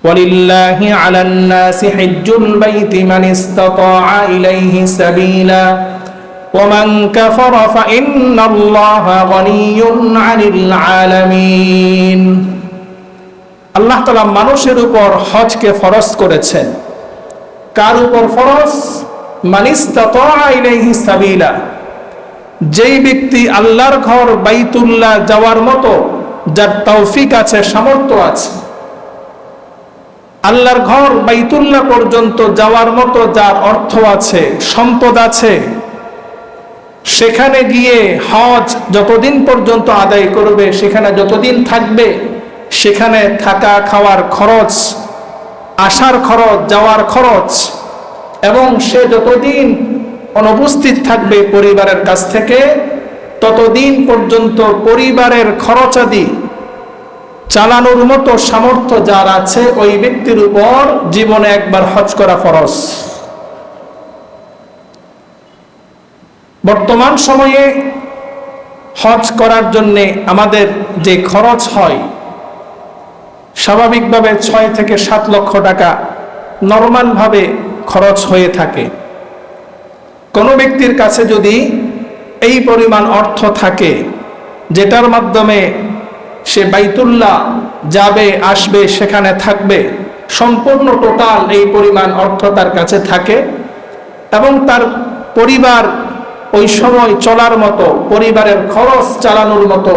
ওয়ালিল্লাহি আলান নাসি হিজ্জুল বাইতি মান ইসতাতাআ ইলাইহি সাবিলা ওয়া মান কাফারা ফা ইন্নাল্লাহা গনিয়্যুন আনিল আলামিন। আল্লাহ তাআলা মানুষের উপর হজকে ফরজ করেছেন। কার উপর ফরজ? মান ইসতাতাআ ইলাইহি সাবিলা, যেই ব্যক্তি আল্লাহর ঘর বাইতুল্লাহ যাওয়ার মতো যার তৌফিক আছে, সামর্থ্য আছে, আল্লাহর ঘর বাইতুল্লাহ পর্যন্ত যাওয়ার মতো যার অর্থ আছে, সম্পদ আছে, সেখানে গিয়ে হজ যতদিন পর্যন্ত আদায় করবে, সেখানে যতদিন থাকবে, সেখানে থাকা খাওয়ার খরচ, আসার খরচ, যাওয়ার খরচ, এবং সে যতদিন অনুপস্থিত থাকবে পরিবারের কাছ থেকে, ততদিন পর্যন্ত পরিবারের খরচাদি চালানোর মতো সামর্থ্য যার আছে, ওই ব্যক্তির উপর জীবনে একবার হজ করা ফরজ। বর্তমান সময়ে হজ করার জন্য আমাদের যে খরচ হয়, স্বাভাবিকভাবে 6 থেকে 7 লক্ষ টাকা নর্মালভাবে খরচ হয়ে থাকে। কোনো ব্যক্তির কাছে যদি এই পরিমাণ অর্থ থাকে, যেটার মাধ্যমে সে বাইতুল্লাহ যাবে, আসবে, সেখানে থাকবে, সম্পূর্ণ টোটাল এই পরিমাণ অর্থ তার কাছে থাকে, এবং তার পরিবার ওই সময় চলার মতো, পরিবারের খরচ চালানোর মতো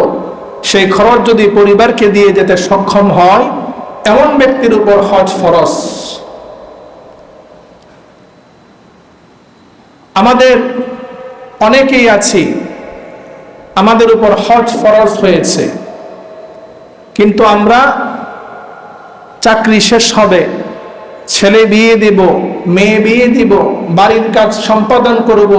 সেই খরচ যদি পরিবারকে দিয়ে যেতে সক্ষম হয়, এমন ব্যক্তির উপর হজ ফরজ। আমাদের অনেকেই আছি, আমাদের উপর হজ ফরজ হয়েছে, কিন্তু আমরা চাকরি শেষ হবে, ছেলে বিয়ে দিব, মেয়ে বিয়ে দিব, বাড়ির কাজ সম্পাদন করব,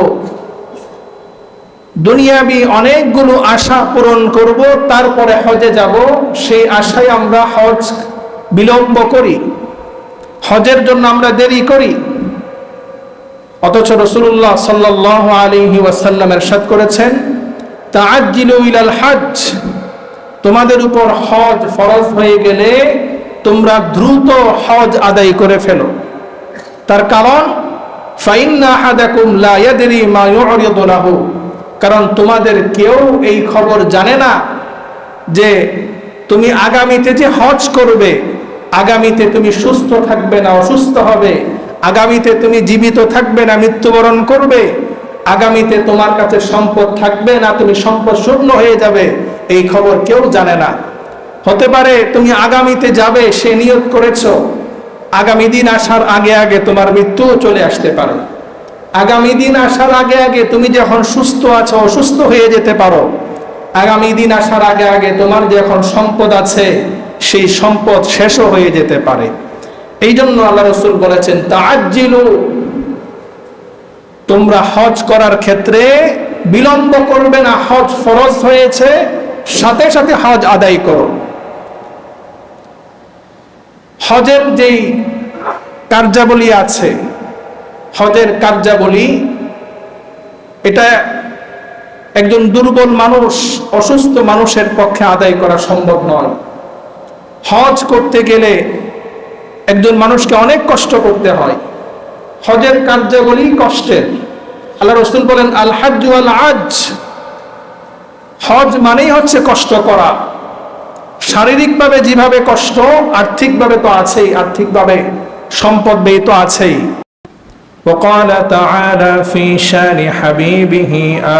দুনিয়াবি অনেকগুলো আশা পূরণ করব, তারপরে হজে যাব, সেই আশায় আমরা হজ বিলম্ব করি, হজের জন্য আমরা দেরি করি। অথচ রাসূলুল্লাহ সাল্লাল্লাহু আলাইহি ওয়াসাল্লাম ইরশাদ করেছেন, তাআজ্জিলু ইলাল হজ, তোমাদের উপর হজ ফরজ হয়ে গেলে তোমরা দ্রুত হজ আদায় করে ফেলো। তার কারণ, ফাইন্না আহাদাকুম লা ইয়াদরি মা ইউরিদু লাহু, কারণ তোমাদের কেউ এই খবর জানে না যে তুমি আগামীতে যে হজ করবে, আগামীতে তুমি সুস্থ থাকবে না অসুস্থ হবে, আগামীতে তুমি জীবিত থাকবে না মৃত্যুবরণ করবে, আগামীতে তোমার কাছে সম্পদ থাকবে না তুমি সম্পদ শূন্য হয়ে যাবে, এই খবর কেউ জানে না। হতে পারে তুমি আগামীতে যাবে, সে নিয়ত করেছো, আগামী দিন আসার আগে আগে তোমার মৃত্যু চলে আসতে পারে। আগামী দিন আসার আগে আগে তুমি যখন সুস্থ আছো অসুস্থ হয়ে যেতে পারো। আগামী দিন আসার আগে আগে তোমার যে এখন সম্পদ আছে, সেই সম্পদ শেষও হয়ে যেতে পারে। এই জন্য আল্লাহ রাসূল বলেছেন, তাআজ্জিলু, তোমরা হজ করার ক্ষেত্রে বিলম্ব করবে না, হজ ফরজ হয়েছে, সাথে সাথে হজ আদায় করো। হজের যেই কার্যাবলী আছে, হজের কার্যাবলী, এটা একজন দুর্বল মানুষ, অসুস্থ মানুষের পক্ষে আদায় করা সম্ভব নয়। হজ করতে গেলে একজন মানুষকে অনেক কষ্ট করতে হয়। হজের কার্যাবলী কষ্টের। আল্লাহ রাসূল বলেন, আল হাজ্জু ওয়াল আজ, হজ মানেই হচ্ছে কষ্ট করা। শারীরিকভাবে যেভাবে কষ্ট, আর্থিকভাবে তো আছেই, আর্থিকভাবে সম্পদ ব্যয় তো আছেই। وقال تعالى في شان حبيبه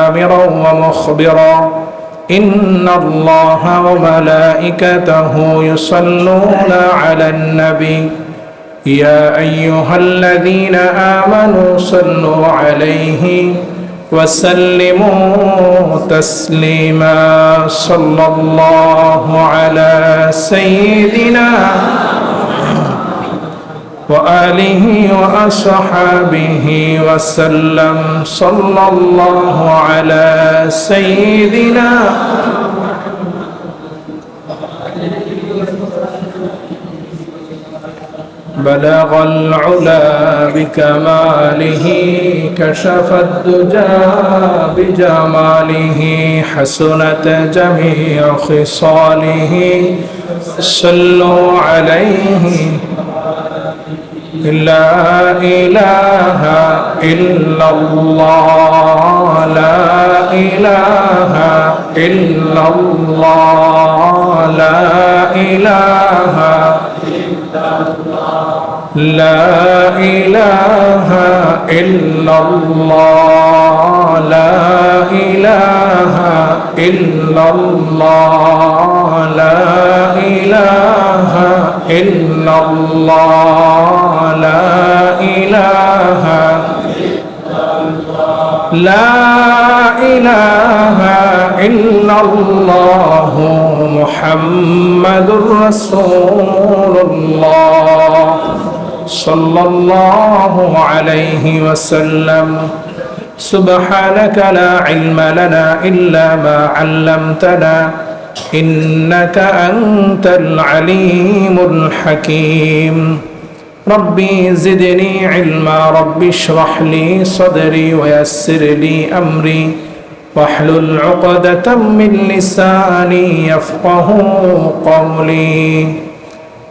آمرا ومخبرا إن الله وملائكته يصلون على النبي يا أيها الذين آمنوا صلوا عليه وسلموا تسليما صلى الله على سيدنا وآله وأصحابه وسلم صلى الله على سيدنا بلغ العلا بكماله كشف الدجى بجماله حسنت جميع خصاله صلوا عليه لا إله إلا الله لا إله إلا الله لا إله لا إله إلا الله لا إله إلا الله لا إله إلا الله لا إله لا إله إلا الله محمد رسول الله صلى الله عليه وسلم سبحانك لا علم لنا إلا ما علمتنا إنك أنت العليم الحكيم ربي زدني علما ربي اشرح لي صدري ويسر لي أمري واحلل عقدة من لساني يفقه قولي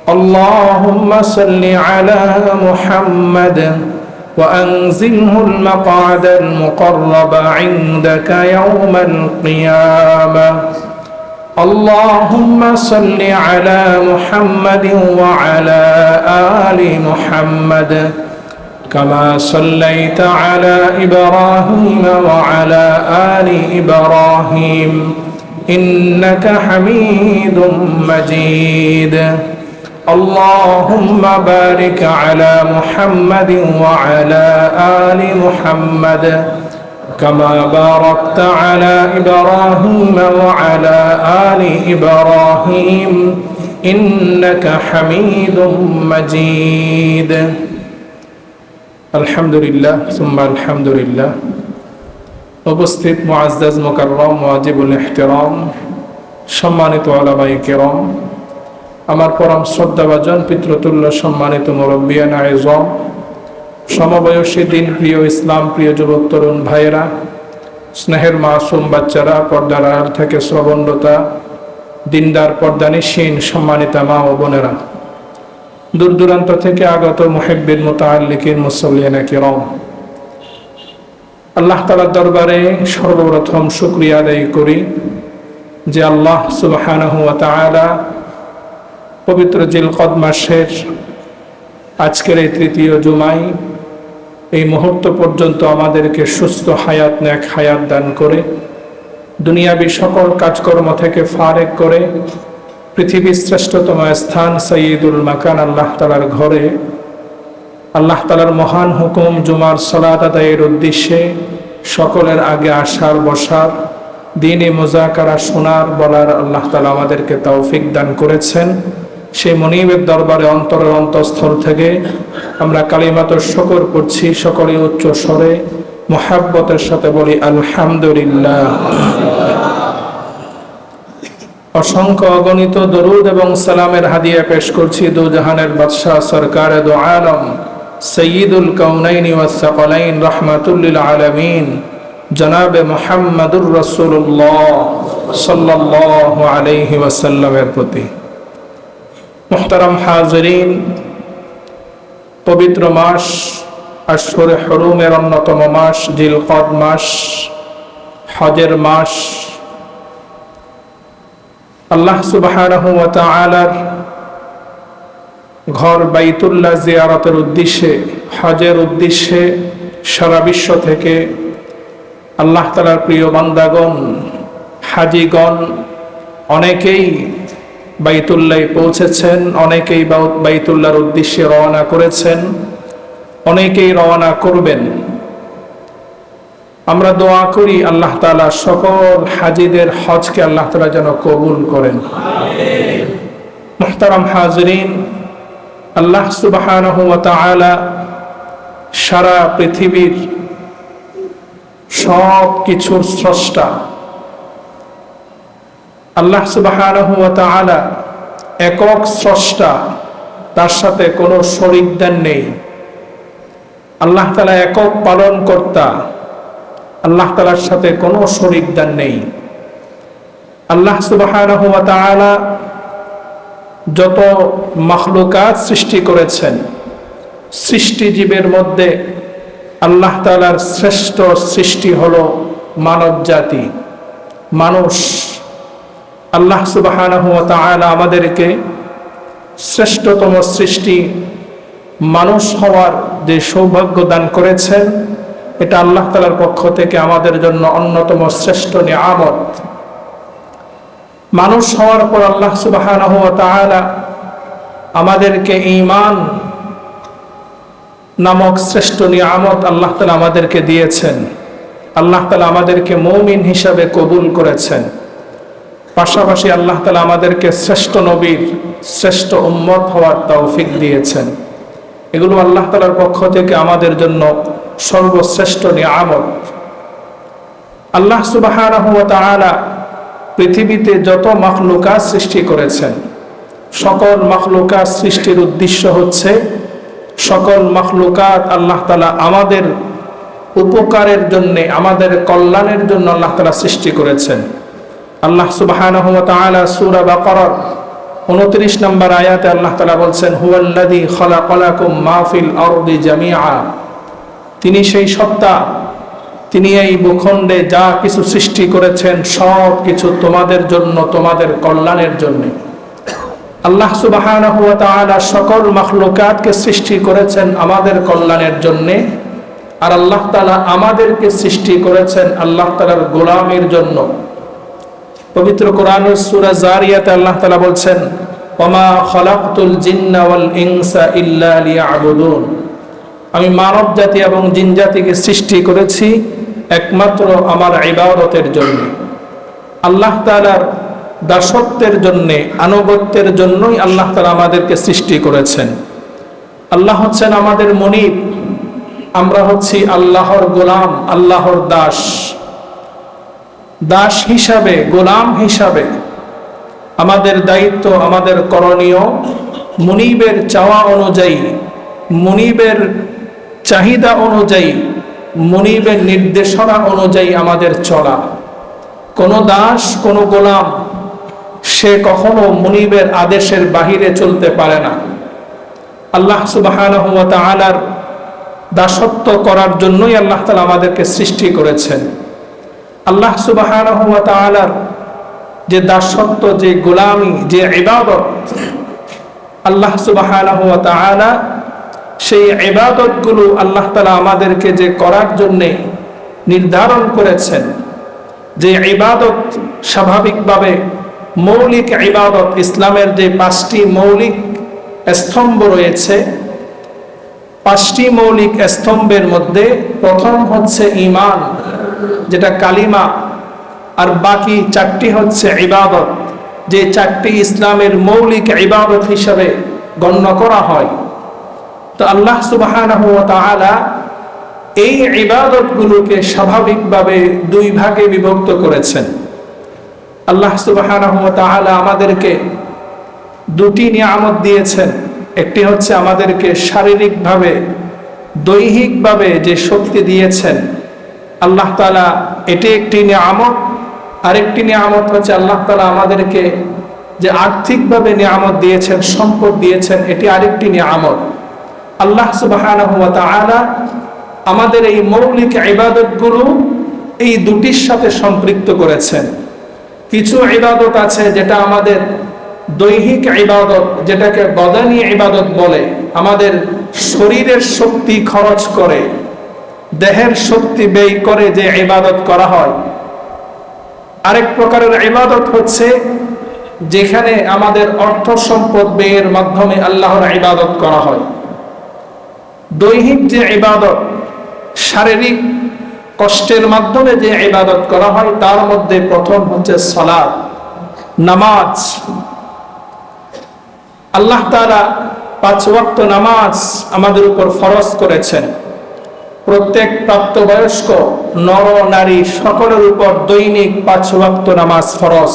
اللهم صل على محمد وأنزله المقعد المقرب عندك يوم القيامة اللهم صل على محمد وعلى آل محمد كما صليت على إبراهيم وعلى آل إبراهيم إنك حميد مجيد اللهم بارك على محمد وعلى آل محمد كما باركت على إبراهيم وعلى آل إبراهيم إنك حميد مجيد الحمد لله ثم الحمد لله উপস্থিত মুআজ্জাজ মুকাররম ওয়াজিবুল ইহতিরাম সম্মানিত উলামায়ে কিরাম আমার পরম শ্রদ্ধাভাজন পিতৃতুল্য সম্মানিত মুরব্বিয়ান আইজম সমবয়সী দিন প্রিয় ইসলাম প্রিয় যুবক তরুণ ভাইয়েরা স্নেহের মাসুম বাচ্চারা পর্দার আড়াল থেকে শ্রবণরতা দিনদার পর্দানিশীন সম্মানিতা মা ও বোনেরা দূর দূরান্ত থেকে আগত মুহিব্বিন মুতাআল্লিকিন মুসল্লিয়ানা কিরাম আল্লাহ তাআলার দরবারে সর্বপ্রথম শুকরিয়া আদায় করি যে আল্লাহ সুবহানাহু ওয়া তাআলা পবিত্র জিলকদ মাসের আজকের এই তৃতীয় জুমায় এই মুহূর্ত পর্যন্ত আমাদেরকে সুস্থ হায়াত নেক হায়াত দান করে দুনিয়াবি সকল কাজকর্ম থেকে ফারেক করে পৃথিবীর শ্রেষ্ঠতম স্থান সাইয়্যিদুল মাকান আল্লাহ তাআলার ঘরে আল্লাহ তাআলার মহান হুকুম জুমার সালাত আদায়ের উদ্দেশ্যে সকলের আগে আসার বসার দ্বীনি মুযাকারা শোনার বলার আল্লাহ তাআলা আমাদেরকে তৌফিক দান করেছেন সেই মনিবের দরবারে অন্তরের অন্তঃস্থল থেকে আমরা কালিমাতুশ শুকর পড়ছি সকলে উচ্চ স্বরে মুহাব্বতের সাথে বলি আলহামদুলিল্লাহ অসংখ্য অগণিত দরুদ এবং সালামের হাদিয়া পেশ করছি দু জাহানের বাদশাহ সরকারে দু আলম সৈয়দুল কাউনাইনি ওয়াস সাকালাইন রাহমাতুল লিল আলামিন জনাবে মুহাম্মদুর রাসূলুল্লাহ সাল্লাল্লাহু আলাইহি ওয়াসাল্লামের প্রতি মুহতারাম হাজিরিন পবিত্র মাস আশহুরে হুরুমের অন্যতম মাস জিলকদ মাস হজের মাস আল্লাহ সুবহানাহু ওয়া তাআলার ঘর বাইতুল্লাহ জিয়ারতের উদ্দেশ্যে হজের উদ্দেশ্যে সারা বিশ্ব থেকে আল্লাহ তাআলার প্রিয় বান্দাগণ হাজীগণ অনেকেই বাইতুল্লাহ পৌঁছেছেন অনেকেই বাইতুল্লাহর উদ্দেশ্যে রওনা করেছেন অনেকেই রওনা করবেন আমরা দোয়া করি আল্লাহ তাআলা সকল হাজীদের হজকে আল্লাহ তাআলা যেন কবুল করেন আমিন মুহতারাম হাজিরিন আল্লাহ সুবহানাহু ওয়া তাআলা সারা পৃথিবীর সব কিছুর স্রষ্টা আল্লাহ সুবহানাহু ওয়া তাআলা একক স্রষ্টা তার সাথে কোনো শরীকদার নেই আল্লাহ তাআলা একক পালনকর্তা আল্লাহ তাআলার সাথে কোনো শরীকদার নেই আল্লাহ সুবহানাহু ওয়া তাআলা যত মাখলুকাত সৃষ্টি করেছেন, সৃষ্টিজীবের মধ্যে আল্লাহ তাআলার শ্রেষ্ঠ সৃষ্টি হলো মানব জাতি, মানুষ। আল্লাহ সুবহানাহু ওয়া তাআলা আমাদেরকে শ্রেষ্ঠতম সৃষ্টি মানুষ হওয়ার যে সৌভাগ্য দান করেছেন, এটা আল্লাহ তাআলার পক্ষ থেকে আমাদের জন্য অন্যতম শ্রেষ্ঠ নিয়ামত। মানুষ হওয়ার পর আল্লাহ সুবহানাহু ওয়া তাআলা আমাদেরকে ঈমান নামক শ্রেষ্ঠ নিয়ামত আল্লাহ তাআলা আমাদেরকে দিয়েছেন। আল্লাহ তাআলা আমাদেরকে মুমিন হিসাবে কবুল করেছেন। পাশাপাশি আল্লাহ তাআলা আমাদেরকে শ্রেষ্ঠ নবীর শ্রেষ্ঠ উম্মত হওয়ার তৌফিক দিয়েছেন। এগুলো আল্লাহ তাআলার পক্ষ থেকে আমাদের জন্য সর্বশ্রেষ্ঠ নিয়ামত। আল্লাহ সুবহানাহু ওয়া তাআলা পৃথিবীতে যত মাখলুকাত সৃষ্টি করেছেন, সকল মাখলুকাত সৃষ্টির উদ্দেশ্য হচ্ছে সকল মাখলুকাত আল্লাহ তাআলা আমাদের উপকারের জন্য, আমাদের কল্যাণের জন্য আল্লাহ তাআলা সৃষ্টি করেছেন। আল্লাহ সুবহানাহু ওয়া তাআলা সূরা বাকারার 29 নম্বর আয়াতে আল্লাহ তাআলা বলছেন, হুয়াল্লাযী খালাকালাকুম মা ফিল আরদি জামিআ। তিনি সেই সত্তা, তিনি এই ভূখণ্ডে যা কিছু সৃষ্টি করেছেন সব কিছু তোমাদের জন্য, তোমাদের কল্যাণের জন্য। আল্লাহ সুবহানাহু ওয়া তাআলা সকল মাখলুকাতকে সৃষ্টি করেছেন আমাদের কল্যাণের জন্য, আর আল্লাহ তাআলা আমাদেরকে সৃষ্টি করেছেন আল্লাহ তাআলার গোলামের জন্য। পবিত্র কোরআনের সূরা জারিয়াতে আল্লাহ তাআলা বলছেন, ওয়ামা খালাকতুল জিন্না ওয়াল ইনসা ইল্লা লিয়াবুদুন। আমি মানব জাতি এবং জিন জাতিকে সৃষ্টি করেছি একমাত্র আমার ইবাদতের জন্য। আল্লাহ তাআলার দাসত্বের জন্য, আনুগত্যের জন্যই আল্লাহ তাআলা আমাদেরকে সৃষ্টি করেছেন। আল্লাহ হচ্ছেন আমাদের মুনিব, আমরা হচ্ছি আল্লাহর গোলাম, আল্লাহর দাস। দাস হিসাবে, গোলাম হিসাবে আমাদের দায়িত্ব, আমাদের করণীয় মুনিবের চাওয়া অনুযায়ী, মুনিবের চাহিদা অনুযায়ী, মুনিবের নির্দেশনা অনুযায়ী আমাদের চলা। কোনো দাস, কোনো গোলাম সে কখনো মুনিবের আদেশের বাহিরে চলতে পারে না। আল্লাহ সুবহানাহু ওয়া তাআলার দাসত্ব করার জন্যই আল্লাহ তাআলা আমাদেরকে সৃষ্টি করেছেন। আল্লাহ সুবহানাহু ওয়া তাআলার যে দাসত্ব, যে গোলামি, যে ইবাদত, আল্লাহ সুবহানাহু ওয়া তাআলা সেই ইবাদতগুলো আল্লাহ তাআলা আমাদেরকে যে করার জন্য নির্ধারণ করেছেন, যে ইবাদত স্বাভাবিকভাবে মৌলিক ইবাদত, ইসলামের যে 5টি মৌলিক স্তম্ভ রয়েছে, 5টি মৌলিক স্তম্ভের মধ্যে প্রথম হচ্ছে ঈমান, যেটা কালিমা, আর বাকি 4টি হচ্ছে ইবাদত, যে 4টি ইসলামের মৌলিক ইবাদত হিসাবে গণ্য করা হয়। তো আল্লাহ সুবহানাহু ওয়া তাআলা এই ইবাদতগুলোকে স্বাভাবিকভাবে 2 ভাগে বিভক্ত করেছেন। আল্লাহ সুবহানাহু ওয়া তাআলা আমাদেরকে 2টি নিয়ামত দিয়েছেন। একটি হচ্ছে আমাদেরকে শারীরিকভাবে, দৈহিকভাবে যে শক্তি দিয়েছেন আল্লাহ তাআলা, এটি একটি নিয়ামত। আরেকটি নিয়ামত হচ্ছে আল্লাহ তাআলা আমাদেরকে যে আর্থিকভাবে নিয়ামত দিয়েছেন, সম্পদ দিয়েছেন, এটি আরেকটি নিয়ামত। আল্লাহ সুবহানাহু ওয়া তাআলা আমাদের এই মৌলিক ইবাদতগুলো এই 2টির সাথে সম্পৃক্ত করেছেন। কিছু ইবাদত আছে যেটা আমাদের দৈহিক ইবাদত, যেটাকে বদানি ইবাদত বলে, আমাদের শরীরের শক্তি খরচ করে, দেহের শক্তি ব্যয় করে যে ইবাদত করা হয়। আরেক প্রকারের ইবাদত হচ্ছে যেখানে আমাদের অর্থ সম্পদ ব্যয়ের মাধ্যমে আল্লাহর ইবাদত করা হয়। দৈহিক যে ইবাদত, শারীরিক কষ্টের মাধ্যমে যে ইবাদত করা হয়, তার মধ্যে প্রথম হচ্ছে সালাত, নামাজ। আল্লাহ তাআলা 5 ওয়াক্ত নামাজ আমাদের উপর ফরজ করেছেন। প্রত্যেক প্রাপ্তবয়স্ক নর নারী সকলের উপর দৈনিক 5 ওয়াক্ত নামাজ ফরজ।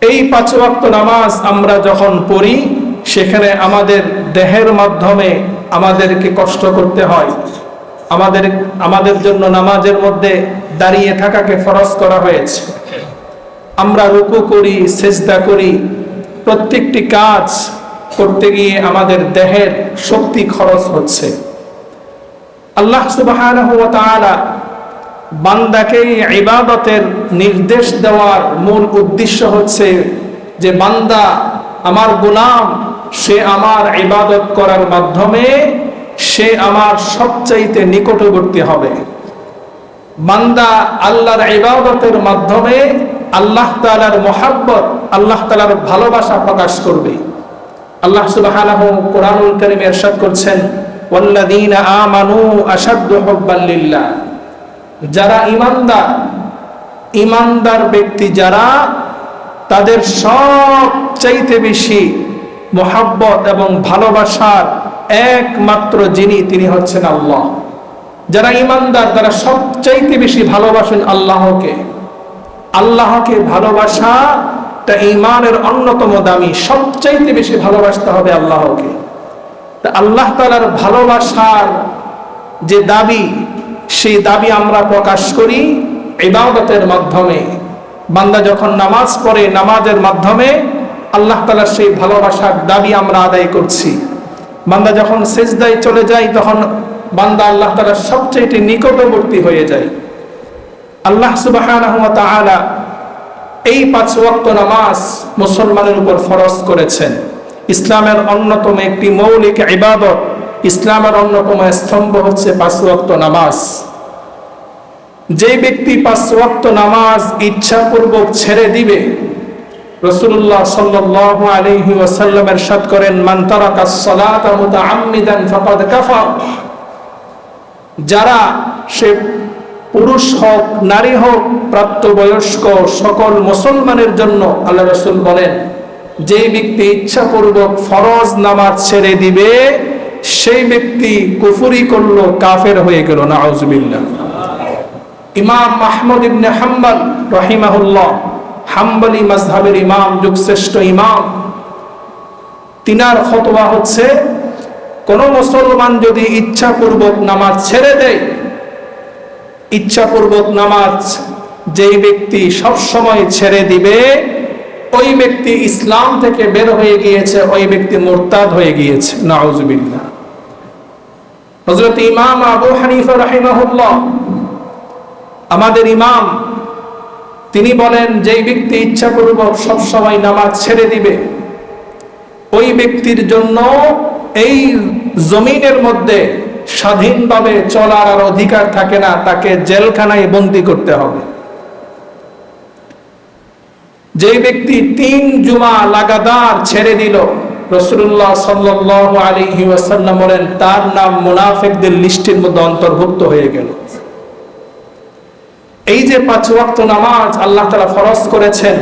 এই 5 ওয়াক্ত নামাজ আমরা যখন পড়ি, সেখানে আমাদের দেহের মাধ্যমে আমাদেরকে কষ্ট করতে হয়। আমাদের জন্য নামাজের মধ্যে দাঁড়িয়ে থাকাকে ফরজ করা হয়েছে। আমরা রুকু করি, সিজদা করি, প্রত্যেকটি কাজ করতে গিয়ে আমাদের দেহের শক্তি খরচ হচ্ছে। আল্লাহ সুবহানাহু ওয়া তাআলা বান্দাকে ইবাদতের নির্দেশ দেওয়ার মূল উদ্দেশ্য হচ্ছে যে বান্দা আমার গোলাম, সে আমার ইবাদত করার মাধ্যমে সে আমার সবচাইতে নিকটবর্তী হবে। বান্দা আল্লাহর ইবাদতের মাধ্যমে আল্লাহ তাআলার মুহাব্বত, আল্লাহ তাআলার ভালোবাসা প্রকাশ করবে। আল্লাহ সুবহানাহু কোরআনুল কারীমে ইরশাদ করছেন, ওয়াল্লাযীনা আমানু আশাদ্দু হুব্বান লিল্লাহ। যারা ঈমানদার ব্যক্তি যারা, তাদের সবচাইতে বেশি মুহাব্বত এবং ভালোবাসার একমাত্র যিনি, তিনি হচ্ছেন আল্লাহ। যারা ঈমানদার তারা সবচাইতে বেশি ভালোবাসেন আল্লাহকে। আল্লাহকে ভালোবাসাটা ঈমানের অন্যতম দামি, সবচাইতে বেশি ভালোবাসতে হবে আল্লাহকে। তা আল্লাহ তাআলার ভালোবাসার যে দাবি, সেই দাবি আমরা প্রকাশ করি ইবাদতের মাধ্যমে। বান্দা যখন নামাজ পড়ে, নামাজের মাধ্যমে আল্লাহ তাআলার সেই ভালোবাসার দাবি আমরা আদায় করছি। বান্দা যখন সিজদায় চলে যায়, তখন বান্দা আল্লাহ তাআলার সবচেয়ে নিকটবর্তী হয়ে যায়। আল্লাহ সুবহানাহু ওয়া তাআলা এই 5 ওয়াক্ত নামাজ মুসলমানের উপর ফরজ করেছেন। ইসলামের অন্যতম একটি মৌলিক ইবাদত, ইসলামের অন্যতম স্তম্ভ হচ্ছে 5 ওয়াক্ত নামাজ। যে ব্যক্তি 5 ওয়াক্ত নামাজ ইচ্ছাপূর্বক ছেড়ে দিবে, রাসূলুল্লাহ সাল্লাল্লাহু আলাইহি ওয়াসাল্লাম ইরশাদ করেন, মান তারাকাস সালাতা মুতাআম্মিদান ফাকাদ কাফার। যারা, সে পুরুষ হোক নারী হোক প্রাপ্তবয়স্ক সকল মুসলমানের জন্য আল্লাহ রাসূল বলেন, যে ব্যক্তি ইচ্ছাপূর্বক ফরজ নামাজ ছেড়ে দিবে সেই ব্যক্তি কুফরি করলো, কাফের হয়ে গেল। নাউজুবিল্লাহ। ইমাম আহমদ ইবনে হাম্বল রাহিমাহুল্লাহ, হাম্বলি মাযহাবের ইমাম, যুগশ্রেষ্ঠ ইমাম, তিনার ফতোয়া হচ্ছে, কোন মুসলমান যদি ইচ্ছাপূর্বক নামাজ ছেড়ে দেয়, ইচ্ছাপূর্বক নামাজ যেই ব্যক্তি সব সময় ছেড়ে দিবে, ওই ব্যক্তি ইসলাম থেকে বের হয়ে গিয়েছে, ওই ব্যক্তি মুরতাদ হয়ে গিয়েছে। নাউজুবিল্লাহ। হযরত ইমাম আবু হানিফা রাহিমাহুল্লাহ, আমাদের ইমাম, তিনি বলেন, যেই ব্যক্তি ইচ্ছাপূর্বক সব সময় নামাজ ছেড়ে দিবে, ওই ব্যক্তির জন্য এই জমিনের মধ্যে স্বাধীনভাবে চলার আর অধিকার থাকে না, তাকে জেলখানায় বন্দী করতে হবে। যে ব্যক্তি 3 জুমা লাগাতার ছেড়ে দিল, রাসূলুল্লাহ সাল্লাল্লাহু আলাইহি ওয়াসাল্লাম বলেন, তার নাম মুনাফিকদের লিস্টের মধ্যে অন্তর্ভুক্ত হয়ে গেল। এই যে 5 ওয়াক্ত নামাজ আল্লাহ তাআলা ফরজ করেছেন,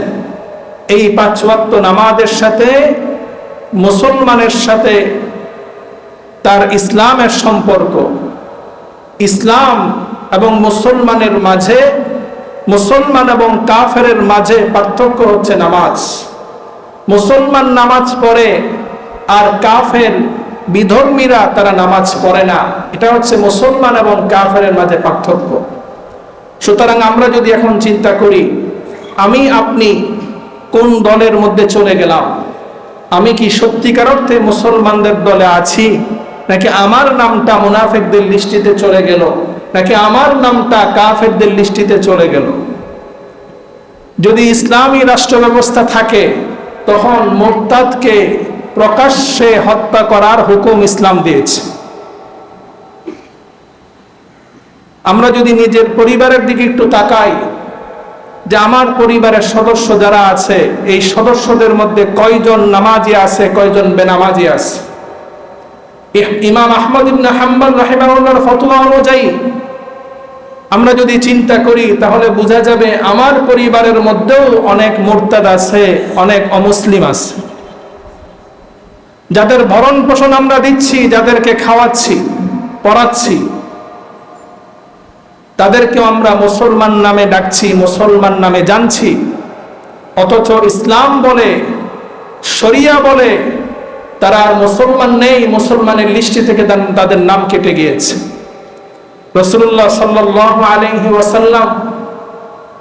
এই 5 ওয়াক্ত নামাজের সাথে মুসলমানের সাথে তার ইসলামের সম্পর্ক। ইসলাম এবং মুসলমানের মাঝে, মুসলমান এবং কাফেরের মাঝে পার্থক্য হচ্ছে নামাজ। মুসলমান নামাজ পড়ে আর কাফের বিধর্মীরা তারা নামাজ পড়ে না। এটা হচ্ছে মুসলমান এবং কাফেরের মাঝে পার্থক্য। সুতরাং আমরা যদি এখন চিন্তা করি, আমি আপনি কোন দলের মধ্যে চলে গেলাম? আমি কি সত্যিকার অর্থে মুসলমানদের দলে আছি, নাকি আমার নামটা মুনাফিকদের লিস্টিতে চলে গেল, নাকি আমার নামটা কাফেরদের লিস্টিতে চলে গেল? যদি ইসলামী রাষ্ট্র ব্যবস্থা থাকে, তখন মুরতাদকে প্রকাশ্যে হত্যা করার হুকুম ইসলাম দিয়েছে। আমরা যদি নিজের পরিবারের দিকে একটু তাকাই, যে আমার পরিবারের সদস্য যারা আছে, এই সদস্যদের মধ্যে কয়জন নামাজি আছে, কয়জন বেনামাজি আছে? ইমাম আহমদ ইবনে হাম্বল রাহিমাহুল্লাহর ফতোয়া অনুযায়ী আমরা যদি চিন্তা করি, তাহলে বোঝা যাবে আমার পরিবারের মধ্যেও অনেক মুরতাদ আছে, অনেক অমুসলিম আছে। যাদের ভরণ পোষণ আমরা দিচ্ছি, যাদেরকে খাওয়াচ্ছি, পড়াচ্ছি, তাদেরকেও আমরা মুসলমান নামে ডাকছি, মুসলমান নামে জানছি, অথচ ইসলাম বলে, শরিয়া বলে তারা আর মুসলমান নেই, মুসলমানের লিস্টি থেকে তাদের নাম কেটে গিয়েছে। রাসূলুল্লাহ সাল্লাল্লাহু আলাইহি ওয়াসাল্লাম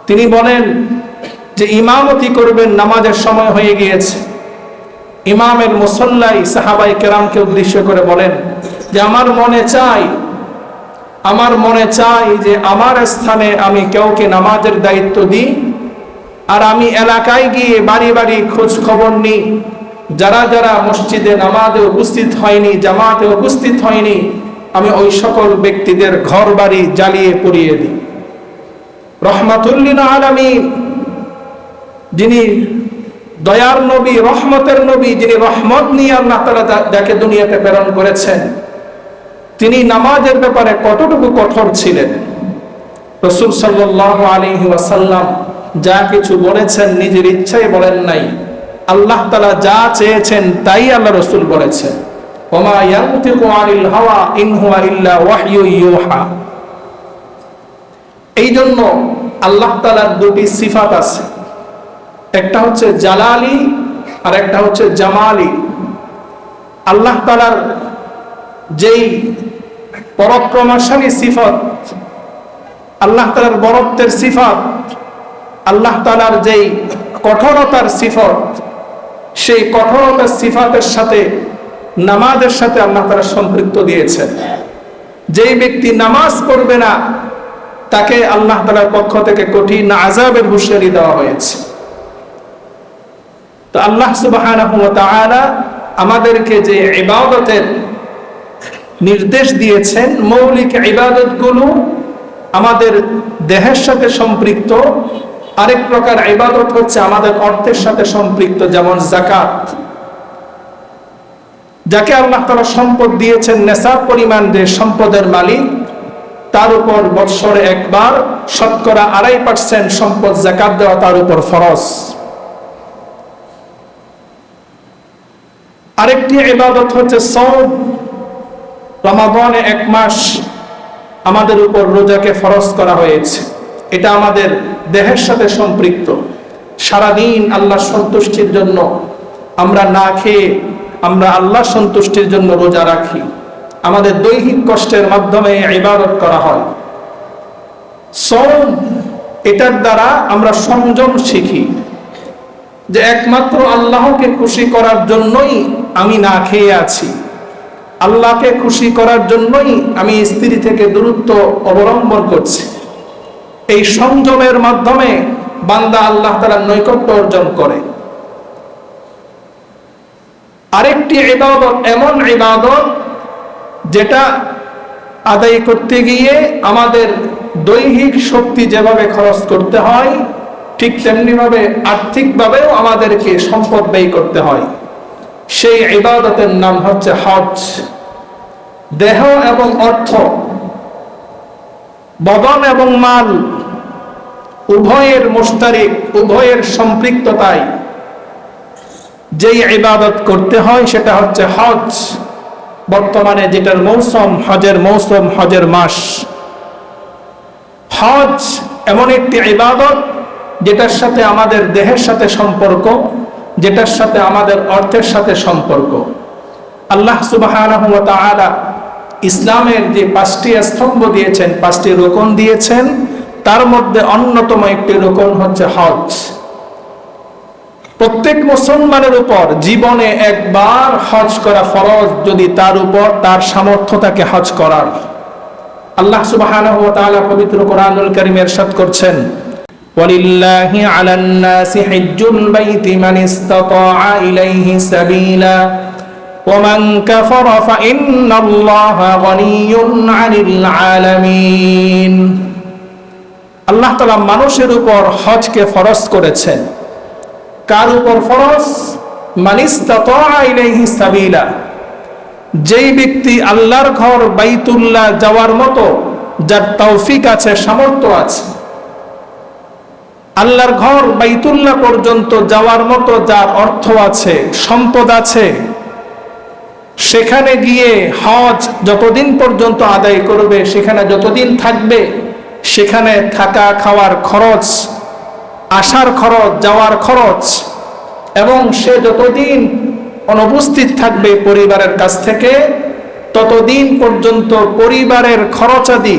তিনি বলেন যে ইমামতি করবেন, নামাজের সময় হয়ে গিয়েছে, ইমামের মুসল্লাই সাহাবায়ে কেরামকে উদ্দেশ্য করে বলেন যে আমার মনে চাই যে আমার স্থানে আমি কাউকে নামাজের দায়িত্ব দিই, আর আমি এলাকায় গিয়ে বাড়ি বাড়ি খোঁজ খবর নিই, যারা যারা মসজিদে নামাজে উপস্থিত হয়নি, জামাতে উপস্থিত হয়নি, আমি ওই সকল ব্যক্তিদের ঘর বাড়ি জ্বালিয়ে পুড়িয়ে দিই। রহমাতুল লিল আলামিন, যিনি দয়ার নবী, রহমতের নবী, যিনি রহমত নিয়ে আল্লাহ তাআলা যাকে দুনিয়াতে প্রেরণ করেছেন, তিনি নামাজের ব্যাপারে কতটুকু কঠোর ছিলেন। রাসূল সাল্লাল্লাহু আলাইহি ওয়াসাল্লাম যা কিছু বলেছেন নিজের ইচ্ছায় বলেন নাই, আল্লাহ তাআলা যা চেয়েছেন তাই আল্লাহ রাসূল বলেছেন। ওমা ইয়ানতিকু আনিল হাওয়া ইন হুয়া ইল্লা ওয়াহয়ু ইউহা। এই জন্য আল্লাহ তাআলার দুটি সিফাত আছে, একটা হচ্ছে জালালি আর একটা হচ্ছে জামালি। আল্লাহ তাআলার যেই পরাক্রমশালী সিফাত, আল্লাহ তাআলার বরত্বের সিফাত, আল্লাহ তাআলার যেই কঠোরতার সিফাত, সেই কঠোরতার সিফাতের সাথে নামাজের সাথে আল্লাহ তাআলা সম্পৃক্ত দিয়েছেন। যেই ব্যক্তি নামাজ পড়বে না তাকে আল্লাহ তাআলার পক্ষ থেকে কঠিন আযাবের হুঁশিয়ারি দেওয়া হয়েছে। তো আল্লাহ সুবহানাহু ওয়া তাআলা আমাদেরকে যে ইবাদতের নির্দেশ দিয়েছেন, মৌলিক ইবাদতগুলো আমাদের দেহের সাথে সম্পৃক্ত। আরেক প্রকার ইবাদত হচ্ছে আমাদের অর্থের সাথে সম্পৃক্ত, যেমন যাকাত। যাকে আল্লাহ তাআলা সম্পদ দিয়েছেন নেসাব পরিমাণ, যে সম্পদের মালিক, তার উপর বৎসরে একবার শতকরা 2.5% সম্পদ যাকাত দেওয়া তার উপর ফরজ। আরেকটি ইবাদত হচ্ছে সওম। রমাদানে 1 মাস আমাদের উপর রোজাকে ফরজ করা হয়েছে। এটা আমাদের দেহের সাথে সম্পৃক্ত। সারাদিন আল্লাহর সন্তুষ্টির জন্য আমরা না খেয়ে আমরা আল্লাহর সন্তুষ্টির জন্য রোজা রাখি। আমাদের দৈহিক কষ্টের মাধ্যমে ইবাদত করা হয়। সওম, এটার দ্বারা আমরা সংযম শিখি, যে একমাত্র আল্লাহকে খুশি করার জন্যই আমি না খেয়ে আছি, আল্লাহকে খুশি করার জন্যই আমি স্ত্রী থেকে দূরত্ব অবলম্বন করছি। এই সংযমের মাধ্যমে বান্দা আল্লাহ তাআলার নৈকট্য অর্জন করে। আরেকটি ইবাদত এমন ইবাদত যেটা আদায় করতে গিয়ে আমাদের দৈহিক শক্তি যেভাবে খরচ করতে হয়, ঠিক তেমনি ভাবে আর্থিকভাবেও আমাদেরকে সম্পদ ব্যয় করতে হয়। সেই ইবাদতের নাম হচ্ছে হজ। দেহ এবং অর্থ, বদন এবং মাল উভয়ের মুশতারিক, উভয়ের সম্পৃক্ততায় যেই ইবাদত করতে হয় সেটা হচ্ছে হজ। বর্তমানে যেটার মৌসুম, হজের মৌসুম, হজের মাস। হজ এমন একটি ইবাদত যেটার সাথে আমাদের দেহের সাথে সম্পর্ক, যেটার সাথে আমাদের অর্থের সাথে সম্পর্ক। আল্লাহ সুবহানাহু ওয়া তাআলা ইসলামের যে 5টি স্তম্ভ দিয়েছেন, 5টি রুকন দিয়েছেন, তার মধ্যে অন্যতম একটি রুকন হচ্ছে হজ। প্রত্যেক মুসলমানের উপর জীবনে একবার হজ করা ফরজ, যদি তার উপর তার সামর্থ্য থাকে হজ করার। আল্লাহ সুবহানাহু ওয়া তাআলা পবিত্র কোরআনুল কারীমে ইরশাদ করছেন, ওয়ালিল্লাহি আলান নাসি হিজ্জুল বাইতি মান ইসতাতাআ ইলাইহি সাবিলা ওয়া মান কাফারা ফাইন্নাল্লাহা গনিয়্যুন আনিল আলামিন। আল্লাহ তাআলা মানুষের উপর হজকে ফরজ করেছেন। কার উপর ফরজ? মান ইসতাতাআ ইলাইহি সাবিলা, যেই ব্যক্তি আল্লাহর ঘর বাইতুল্লাহ যাওয়ার মতো যার তৌফিক আছে, সামর্থ্য আছে, আল্লাহর ঘর বাইতুল্লাহ পর্যন্ত যাওয়ার মতো যার অর্থ আছে, সম্পদ আছে, সেখানে গিয়ে হজ যতদিন পর্যন্ত আদায় করবে, সেখানে যতদিন থাকবে, সেখানে থাকা খাওয়ার খরচ, আসার খরচ, যাওয়ার খরচ, এবং সে যতদিন অনুপস্থিত থাকবে পরিবারের কাছ থেকে, ততদিন পর্যন্ত পরিবারের খরচাদি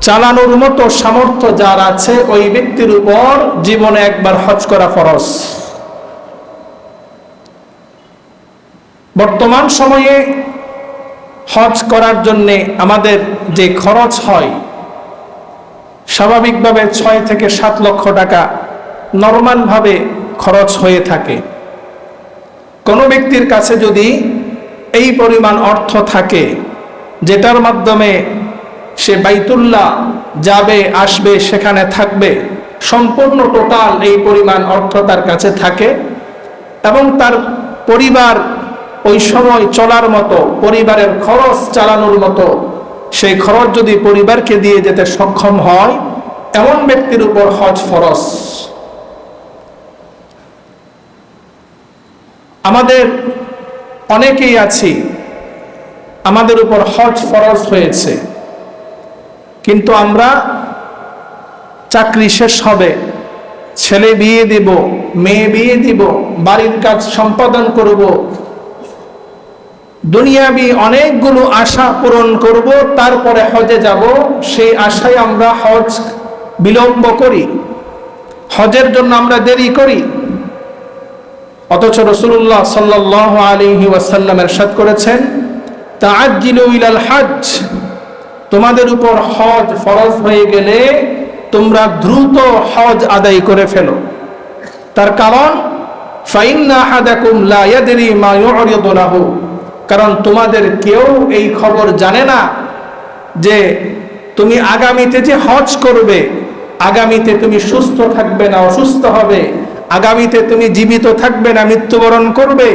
চালানোর মতো সামর্থ্য যার আছে, ওই ব্যক্তির উপর জীবনে একবার হজ করা ফরজ। বর্তমান সময়ে হজ করার জন্যে আমাদের যে খরচ হয় স্বাভাবিকভাবে 6 থেকে 7 লক্ষ টাকা নরমালভাবে খরচ হয়ে থাকে। কোনো ব্যক্তির কাছে যদি এই পরিমাণ অর্থ থাকে যেটার মাধ্যমে সে বাইতুল্লাহ যাবে আসবে সেখানে থাকবে, সম্পূর্ণ টোটাল এই পরিমাণ অর্থ তার কাছে থাকে এবং তার পরিবার ওই সময় চলার মতো, পরিবারের খরচ চালানোর মতো সেই খরচ যদি পরিবারকে দিয়ে যেতে সক্ষম হয়, এমন ব্যক্তির উপর হজ ফরজ। আমাদের অনেকেই আছি আমাদের উপর হজ ফরজ হয়েছে, কিন্তু আমরা চাকরি শেষ হবে, ছেলে বিয়ে দিব, মেয়ে বিয়ে দিব, বাড়ির কাজ সম্পাদন করব, দুনিয়াবি অনেকগুলো আশা পূরণ করব, তারপরে হজে যাব, সেই আশায় আমরা হজ বিলম্ব করি, হজের জন্য আমরা দেরি করি। অথচ রাসূলুল্লাহ সাল্লাল্লাহু আলাইহি ওয়াসাল্লাম ইরশাদ করেছেন, তাআজ্জিলু ইলাল হজ, তোমাদের উপর হজ ফরজ হয়ে গেলে তোমরা দ্রুত হজ আদায় করে ফেলো। তার কারণ ফাইন্না আহাদাকুম লা ইয়াদরি মা ইউরিদু লাহু, কারণ তোমাদের কেউ এই খবর জানে না যে তুমি আগামীতে যে হজ করবে, আগামীতে তুমি সুস্থ থাকবে না অসুস্থ হবে, আগামীতে তুমি জীবিত থাকবে না মৃত্যুবরণ করবে,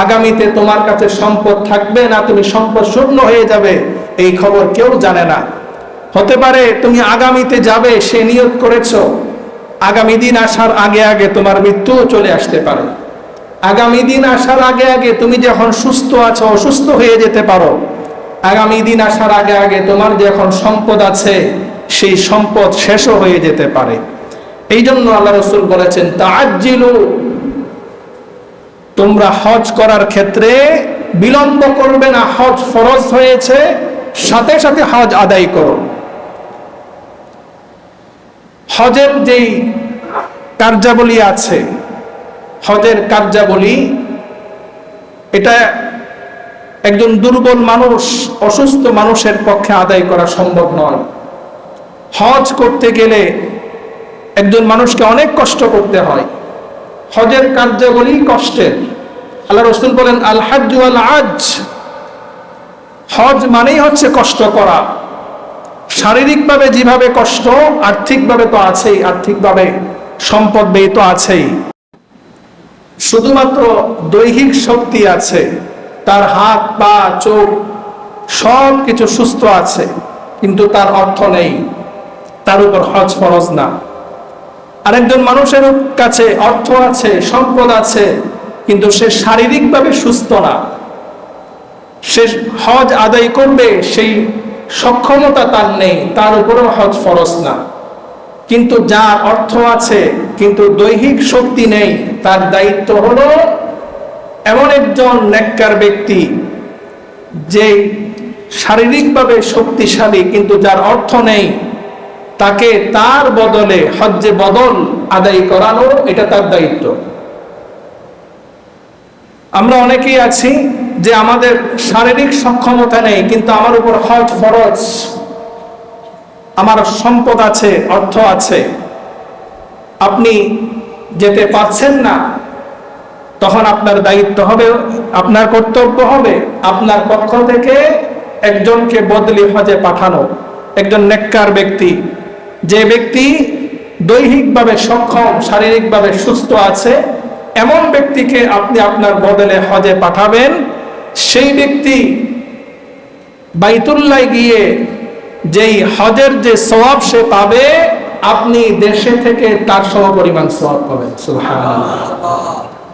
আগামীতে তোমার কাছে সম্পদ থাকবে না তুমি সম্পদ শূন্য হয়ে যাবে, এই খবর কেউ জানে না। হতে পারে তুমি আগামীতে যাবে সে নিয়ত করেছো, আগামী দিন আসার আগে আগে তোমার মৃত্যু চলে আসতে পারে। আগামী দিন আসার আগে আগে তুমি যখন সুস্থ আছো অসুস্থ হয়ে যেতে পারো। আগামী দিন আসার আগে আগে তোমার যে এখন সম্পদ আছে সেই সম্পদ শেষও হয়ে যেতে পারে। এই জন্য আল্লাহ রাসূল বলেছেন, তাআজ্জিলু, তোমরা হজ করার ক্ষেত্রে বিলম্ব করবে না, হজ ফরজ হয়েছে, সাথে সাথে হজ আদায় করো। হজের যেই কার্যাবলী আছে, হজের কার্যাবলী, এটা একজন দুর্বল মানুষ, অসুস্থ মানুষের পক্ষে আদায় করা সম্ভব নয়। হজ করতে গেলে একজন মানুষকে অনেক কষ্ট করতে হয়। হজের কার্যাবলী কষ্টের। আল্লাহ রাসূল বলেন, আল হাজ্জু আল আজ, হজ মানেই হচ্ছে কষ্ট করা। শারীরিকভাবে যেভাবে কষ্ট, আর্থিকভাবে তো আছেই, আর্থিকভাবে সম্পদ ব্যয় তো আছেই। শুধুমাত্র দৈহিক শক্তি আছে, তার হাত পা চোখ সব কিছু সুস্থ আছে, কিন্তু তার অর্থ নেই, তার উপর হজ ফরজ না। আরেকজন মানুষের কাছে অর্থ আছে, সম্পদ আছে, কিন্তু সে শারীরিকভাবে সুস্থ না, সে হজ আদায় করবে সেই সক্ষমতা তার নেই, তার উপরেও হজ ফরজ না। কিন্তু যার অর্থ আছে কিন্তু দৈহিক শক্তি নেই, তার দায়িত্ব হলো এমন একজন নেককার ব্যক্তি যে শারীরিকভাবে শক্তিশালী কিন্তু যার অর্থ নেই, তাকে তার বদলে হজ্জে বদল আদায় করানো, এটা তার দায়িত্ব। আমরা অনেকেই আছি যে আমাদের শারীরিক সক্ষমতা নেই, কিন্তু আমার উপর হজ ফরজ, আমার সম্পদ আছে, অর্থ আছে, আপনি যেতে পারছেন না, তখন আপনার দায়িত্ব হবে, আপনার কর্তব্য হবে আপনার পক্ষ থেকে একজনকে বদলি হজে পাঠানো, একজন নেককার ব্যক্তি, যে ব্যক্তি দৈহিকভাবে সক্ষম, শারীরিকভাবে সুস্থ আছে, এমন ব্যক্তিকে আপনি আপনার বদলে হজে পাঠাবেন। সেই ব্যক্তি বাইতুল্লাহ গিয়ে যেই হজের যে সওয়াব সে পাবে, আপনি দেশে থেকে তার সমপরিমাণ সওয়াব পাবেন। সুবহানাল্লাহ।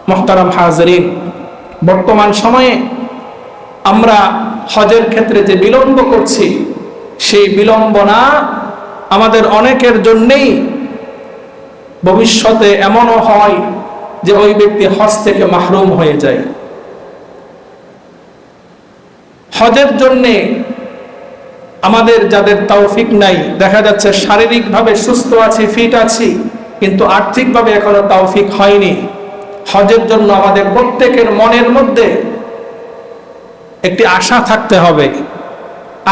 মুহতারাম হাজিরিন, বর্তমান সময়ে আমরা হজের ক্ষেত্রে যে বিলম্ব করছি, সেই বিলম্বনা আমাদের অনেকের জন্যেই ভবিষ্যতে এমনও হয় যে ওই ব্যক্তি হজ থেকে মাহরুম হয়ে যায়। হজের জন্যে আমাদের যাদের তৌফিক নাই, দেখা যাচ্ছে শারীরিকভাবে সুস্থ আছি, ফিট আছি, কিন্তু আর্থিকভাবে এখনো তৌফিক হয়নি। হজের জন্য আমাদের প্রত্যেকের মনের মধ্যে একটি আশা থাকতে হবে,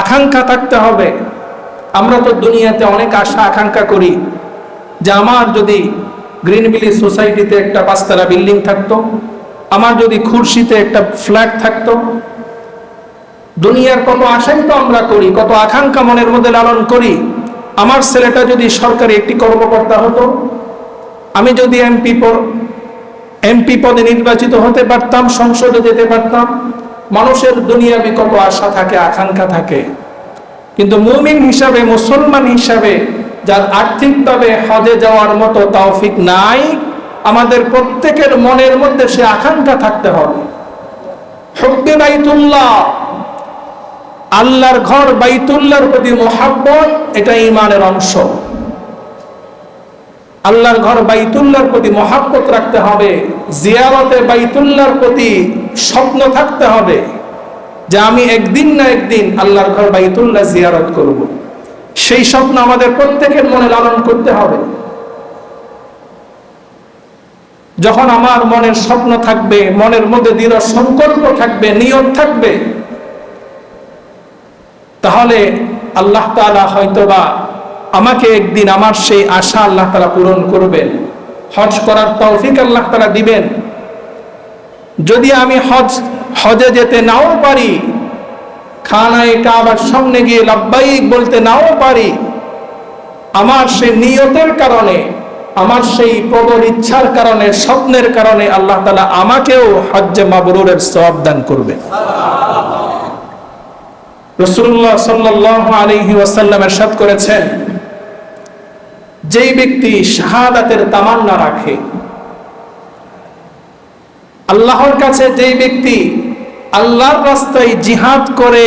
আকাঙ্ক্ষা থাকতে হবে। আমরা তো দুনিয়াতে অনেক আশা আকাঙ্ক্ষা করি যে আমার যদি গ্রিন ভিলেজ সোসাইটিতে একটা 5 তলা বিল্ডিং থাকতো, আমার যদি খুরশিতে একটা ফ্ল্যাট থাকতো। দুনিয়ার কত আশাই তো আমরা করি, কত আকাঙ্ক্ষা মনের মধ্যে লালন করি। আমার ছেলেটা যদি সরকারি একটি কর্মকর্তা হতো, আমি যদি এমপি পদে নির্বাচিত হতে পারতাম, সংসদে যেতে পারতাম। মানুষের দুনিয়াবি কত আশা থাকে, আকাঙ্ক্ষা থাকে। কিন্তু মুমিন হিসাবে, মুসলমান হিসাবে যার আর্থিকভাবে হজে যাওয়ার মতো তৌফিক নাই, আমাদের প্রত্যেকের মনের মধ্যে সে আকাঙ্ক্ষা থাকতে হবে। হুব্বে বাইতুল্লাহ, আল্লাহর ঘর বাইতুল্লাহর প্রতি মুহাব্বত, এটা ঈমানের অংশ। আল্লাহর ঘর বাইতুল্লাহর প্রতি মুহাব্বত রাখতে হবে। জিয়ারতে বাইতুল্লাহর প্রতি স্বপ্ন থাকতে হবে যে আমি একদিন না একদিন আল্লাহর ঘর বাইতুল্লাহ জিয়ারত করব। সেই স্বপ্ন আমাদের প্রত্যেকের মনে লালন করতে হবে। যখন আমার মনের স্বপ্ন থাকবে, মনের মধ্যে দৃঢ় সংকল্প থাকবে, নিয়ত থাকবে, তাহলে আল্লাহ তাআলা হয়তোবা আমাকে একদিন আমার সেই আশা আল্লাহ তাআলা পূরণ করবেন, হজ করার তৌফিক আল্লাহ তাআলা দিবেন। যদি আমি হজে যেতে নাও পারি, খানায়ে কাবার সামনে গিয়ে লাব্বাইক বলতে নাও পারি, আমার সেই নিয়তের কারণে, আমার সেই প্রবল ইচ্ছার কারণে, স্বপ্নের কারণে আল্লাহ তাআলা আমাকেও হজ্জে মাবরুরের সওয়াব দান করবেন। রাসূলুল্লাহ সাল্লাল্লাহু আলাইহি ওয়াসাল্লাম ইরশাদ করেছেন, যেই ব্যক্তি শাহাদাতের তামান্না রাখে, আল্লাহর কাছে যেই ব্যক্তি আল্লাহর রাস্তায় জিহাদ করে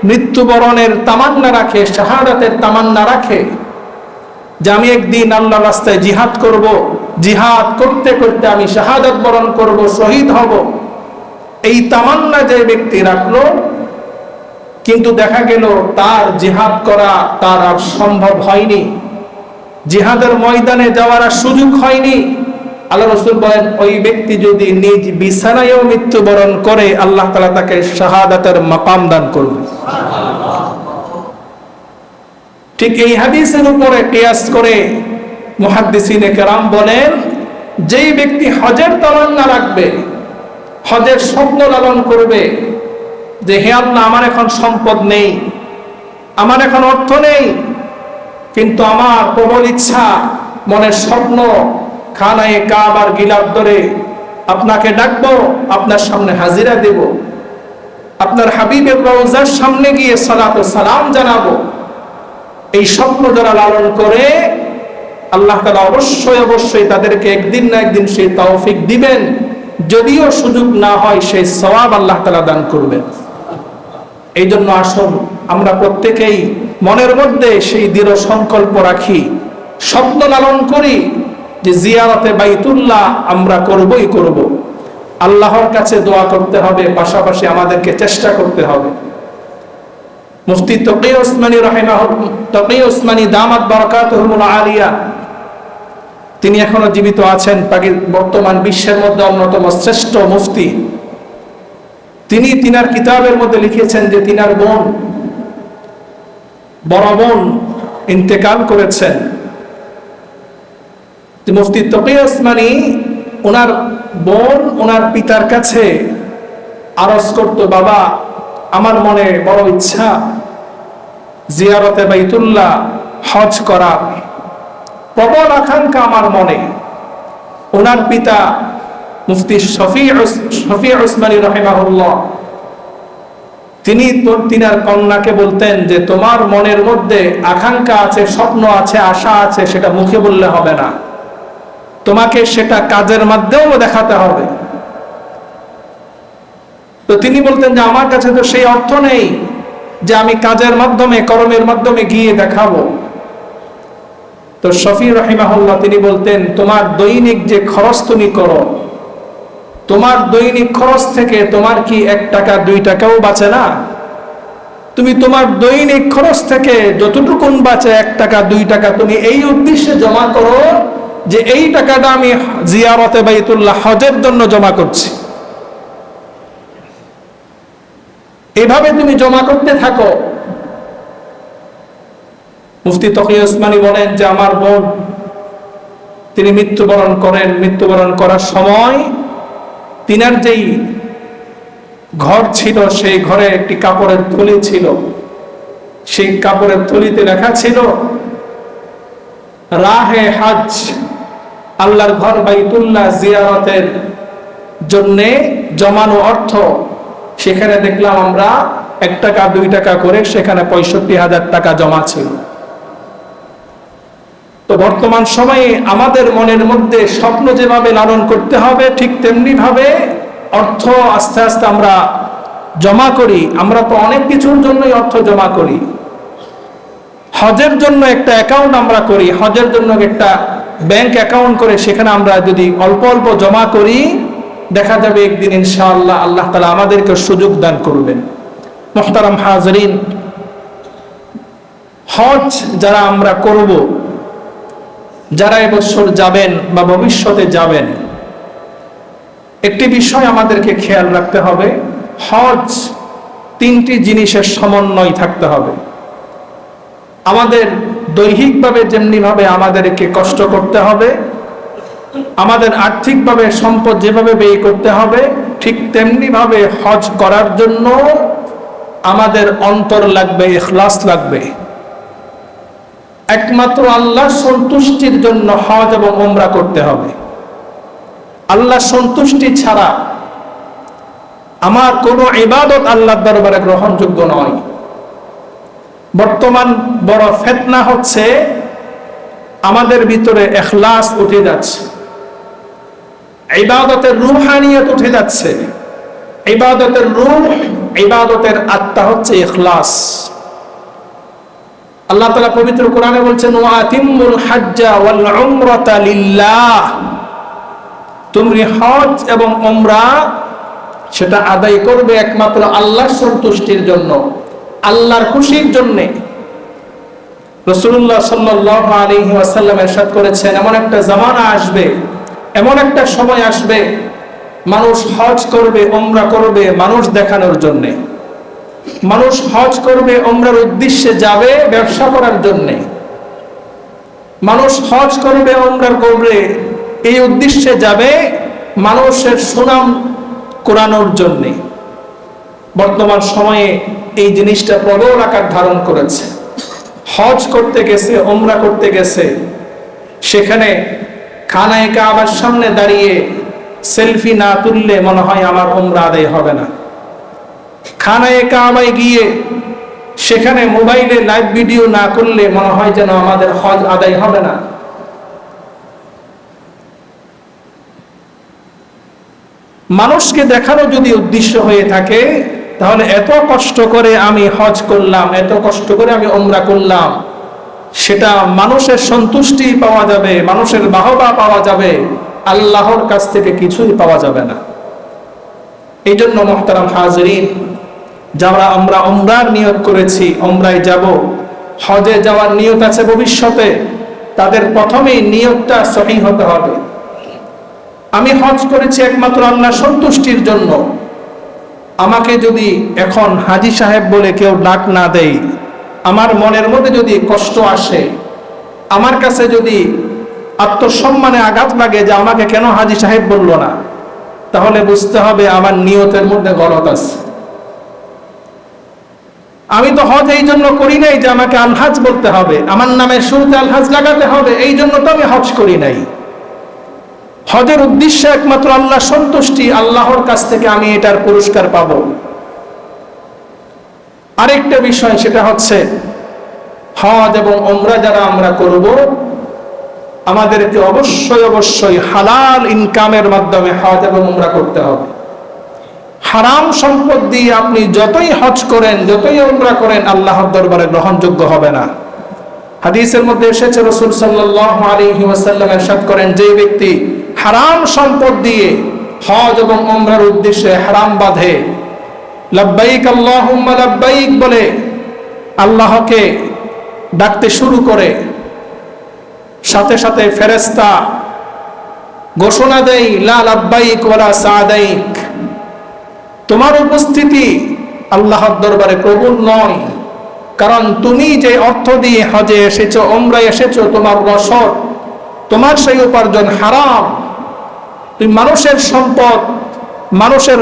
মৃত্যুবরণের তামান্না রাখে, শাহাদাতের তামান্না রাখে, যে আমি একদিন আল্লাহর রাস্তায় জিহাদ করব, জিহাদ করতে করতে আমি শাহাদাত বরণ করব, শহীদ হব, এই তামান্না যে ব্যক্তি রাখলো, কিন্তু দেখা গেল তার জিহাদ করা তার আর সম্ভব হয়নি, জিহাদের ময়দানে যাওয়ার সুযোগ হয়নি। আল্লাহ রাসূল বলেন, ওই ব্যক্তি যদি নিজ বিছানায়ও মৃত্যুবরণ করে, আল্লাহ তাআলা তাকে শাহাদাতের মাকাম দান করবে। ঠিক এই হাদিসের উপরে কিয়াস করে মুহাদ্দিসিনে কেরাম বলেন, যেই ব্যক্তি হজের তামান্না রাখবে, হজের স্বপ্ন লালন করবে যে হে আল্লাহ, আমার এখন সম্পদ নেই, আমার এখন অর্থ নেই, কিন্তু আমার প্রবল ইচ্ছা, মনের স্বপ্ন, খানায়ে কাবার গিলাফ ধরে আপনাকে ডাকবো, আপনার সামনে হাজিরা দেব, আপনার হাবিবের রওজার সামনে গিয়ে সালাত ও সালাম জানাবো। এই স্বপ্ন যারা লালন করে, আল্লাহ তাআলা অবশ্যই অবশ্যই তাদেরকে একদিন না একদিন সেই তৌফিক দিবেন। যদিও সুযোগ না হয়, সেই সওয়াব আল্লাহ তাআলা দান করবেন। এই জন্য আসুন আমরা প্রত্যেকেই মনের মধ্যে সেই দৃঢ় সংকল্প রাখি, স্বপ্ন লালন করি যে জিয়ারতে বাইতুল্লাহ আমরা করবই করব। আল্লাহর কাছে দোয়া করতে হবে, পাশাপাশি আমাদেরকে চেষ্টা করতে হবে। মুফতি তকি ওসমানী তকি ওসমানী দামাত বারাকাতুহুল আলিয়া, তিনি এখনো জীবিত আছেন, বর্তমান বিশ্বের মধ্যে অন্যতম শ্রেষ্ঠ মুফতি। তিনি তিনার কিতাবের মধ্যে লিখেছেন যে তিনার বড় বোন ইন্তেকাল করেছেন। মুফতি তকি ওসমানী ওনার বোন ওনার পিতার কাছে আরজ করত, বাবা, আমার মনে বড় ইচ্ছা জিয়ারতে বাইতুল্লাহ, হজ করার প্রবল আকাঙ্ক্ষা আমার মনে। ওনার পিতা মুফতি শফি উসমানী রাহিমাহুল্লাহ, তিনি তিনার কন্যাকে বলতেন যে তোমার মনের মধ্যে আকাঙ্ক্ষা আছে, স্বপ্ন আছে, আশা আছে, সেটা মুখে বললে হবে না, তোমাকে সেটা কাজের মাধ্যমেও দেখাতে হবে। তো তিনি বলতেন যে আমার কাছে তো সেই অর্থ নেই যে আমি কাজের মাধ্যমে, কর্মের মাধ্যমে গিয়ে দেখাবো। তো শফি রাহিমাহুল্লাহ তিনি বলতেন, তোমার দৈনিক যে খরচ তুমি করো, তোমার দৈনিক খরচ থেকে তোমার কি 1 টাকা 2 টাকাও বাঁচে না? তুমি তোমার দৈনিক খরচ থেকে যতটুকুন বাঁচে 1 টাকা 2 টাকা তুমি এই উদ্দেশ্যে জমা করো যে এই টাকাটা আমি জিয়ারতে বাইতুল্লাহ, হজের জন্য জমা করছি। এভাবে তুমি জমা করতে থাকো। মুফতি তকি ওসমানী বলেন যে আমার বোন তিনি মৃত্যুবরণ করেন, মৃত্যুবরণ করার সময় তিনার যেই ঘর ছিল সেই ঘরে একটি কাপড়ের থলি ছিল, সেই কাপড়ের থলিতে লেখা ছিল রাহে হজ, আল্লাহর ঘর বাইতুল্লাহ জিয়ারতের জন্যে জমানো অর্থ। সেখানে দেখলাম আমরা 1 টাকা 2 টাকা করে সেখানে 65,000 টাকা জমা ছিল। তো বর্তমান সময়ে আমাদের মনের মধ্যে স্বপ্ন যেভাবে লালন করতে হবে, ঠিক তেমনি ভাবে অর্থ আস্তে আস্তে আমরা জমা করি। আমরা তো অনেক কিছুর জন্যই অর্থ জমা করি। হজের জন্য একটা অ্যাকাউন্ট আমরা করি, হজের জন্য একটা ব্যাংক অ্যাকাউন্ট করে সেখানে আমরা যদি অল্প অল্প জমা করি, দেখা যাবে একদিন ইনশাআল্লাহ আল্লাহ তাআলা আমাদেরকে সুযোগ দান করবেন। মুহতারাম হাজরিন, হজ যারা আমরা করব, যারা এবছর যাবেন বা ভবিষ্যতে যাবেন, একটি বিষয় আমাদেরকে খেয়াল রাখতে হবে, হজ 3টি জিনিসের সমন্বয় থাকতে হবে। আমাদের দৈহিকভাবে যেমনিভাবে আমাদেরকে কষ্ট করতে হবে, আমাদের আর্থিকভাবে সম্পদ যেভাবে ব্যয় করতে হবে, ঠিক তেমনি ভাবে হজ করার জন্য আমাদের অন্তর লাগবে, ইখলাস লাগবে। একমাত্র আল্লাহ সন্তুষ্টির জন্য হজ এবং উমরা করতে হবে। আল্লাহ সন্তুষ্টি ছাড়া আমার কোনো ইবাদত আল্লাহর দরবারে গ্রহণযোগ্য নয়। বর্তমান বড় ফিতনা হচ্ছে আমাদের ভিতরে ইখলাস উঠে যাচ্ছে, ইবাদতের রূহানিয়ত উঠে যাচ্ছে। ইবাদতের রূহ, ইবাদতের আত্মা হচ্ছে ইখলাস। আল্লাহ তাআলা পবিত্র কোরআনে বলছেন ওয়াতিমুল হাজ্জা ওয়াল উমরাতা লিল্লাহ, তুমি হজ এবং উমরা সেটা আদায় করবে একমাত্র আল্লাহর সন্তুষ্টির জন্য, আল্লাহর খুশির জন্য। রাসূলুল্লাহ সাল্লাল্লাহু আলাইহি ওয়াসাল্লাম ইরশাদ করেছেন, এমন একটা জামানা আসবে, এমন একটা সময় আসবে, মানুষ হজ করবে উমরা করবে মানুষ দেখানোর জন্য। মানুষ হজ করবে উমরার উদ্দেশ্যে যাবে ব্যবসা করার জন্য। মানুষ হজ করবে উমরা করবে এই উদ্দেশ্যে যাবে মানুষের সুনাম কুড়ানোর জন্য। বর্তমান সময়ে এই জিনিসটা প্রবল আকার ধারণ করেছে। হজ করতে গেছে, উমরা করতে গেছে, সেখানে খানায়ে কাবার সামনে দাঁড়িয়ে সেলফি না তুললে মনে হয় আমার উমরা আদায় হবে না। খানায়ে কাবায় গিয়ে সেখানে মোবাইলে লাইভ ভিডিও না করলে মনে হয় যেন আমাদের হজ আদায় হবে না। মানুষকে দেখানো যদি উদ্দেশ্য হয়ে থাকে, তাহলে এত কষ্ট করে আমি হজ করলাম, এত কষ্ট করে আমি উমরা করলাম, সেটা মানুষের সন্তুষ্টি পাওয়া যাবে, মানুষের বাহবা পাওয়া যাবে, আল্লাহর কাছ থেকে কিছুই পাওয়া যাবে না। এই জন্য মুহতারাম হাজিরিন, যারা আমরা উমরার নিয়ত করেছি, উমরায় যাব, হজে যাওয়ার নিয়ত আছে ভবিষ্যতে, তাদের প্রথমেই নিয়তটা সহিহ হতে হবে। আমি হজ করেছি একমাত্র আল্লাহ সন্তুষ্টির জন্য। আমাকে যদি এখন হাজী সাহেব বলে কেউ ডাক না দেয়, আমার মনের মধ্যে যদি কষ্ট আসে, আমার কাছে যদি আত্মসম্মানে আঘাত লাগে যে আমাকে কেন হাজী সাহেব বলল না, তাহলে বুঝতে হবে আমার নিয়তের মধ্যে গলদ আছে। আমি তো হজ এই জন্য করি নাই যে আমাকে আলহাজ বলতে হবে, আমার নামের শুরুতে আলহাজ লাগাতে হবে, এই জন্য তো আমি হজ করি নাই। হজের উদ্দেশ্য একমাত্র আল্লাহ সন্তুষ্টি, আল্লাহর কাছ থেকে আমি এটার পুরস্কার পাব। আরেকটা বিষয়, সেটা হচ্ছে হজ এবং উমরা যারা আমরা করব, আমাদেরকে অবশ্যই অবশ্যই হালাল ইনকামের মাধ্যমে হজ এবং উমরা করতে হবে। হারাম সম্পদ দিয়ে আপনি যতই হজ করেন, যতই উমরা করেন, আল্লাহর দরবারে গ্রহণযোগ্য হবে না। হাদিসের মধ্যে এসেছে, রাসূল সাল্লাল্লাহু আলাইহি ওয়াসাল্লাম ইরশাদ করেন, যে ব্যক্তি হারাম সম্পদ দিয়ে হজ এবং উমরার উদ্দেশ্যে হারাম বাঁধে, লাব্বাইক আল্লাহুম্মা লাব্বাইক বলে আল্লাহকে ডাকতে শুরু করে, সাথে সাথে ফেরেশতা ঘোষণা দেয়, লা লাব্বাইক ওয়ালা সাদাইক, তোমার উপস্থিতি আল্লাহর দরবারে কবুল নয়। কারণ তুমি যে অর্থ দিয়ে হজে এসেছো, উমরায় এসেছো, তোমার রসদ, তোমার সেই উপার্জন হারাম। তুমি মানুষের সম্পদ, মানুষের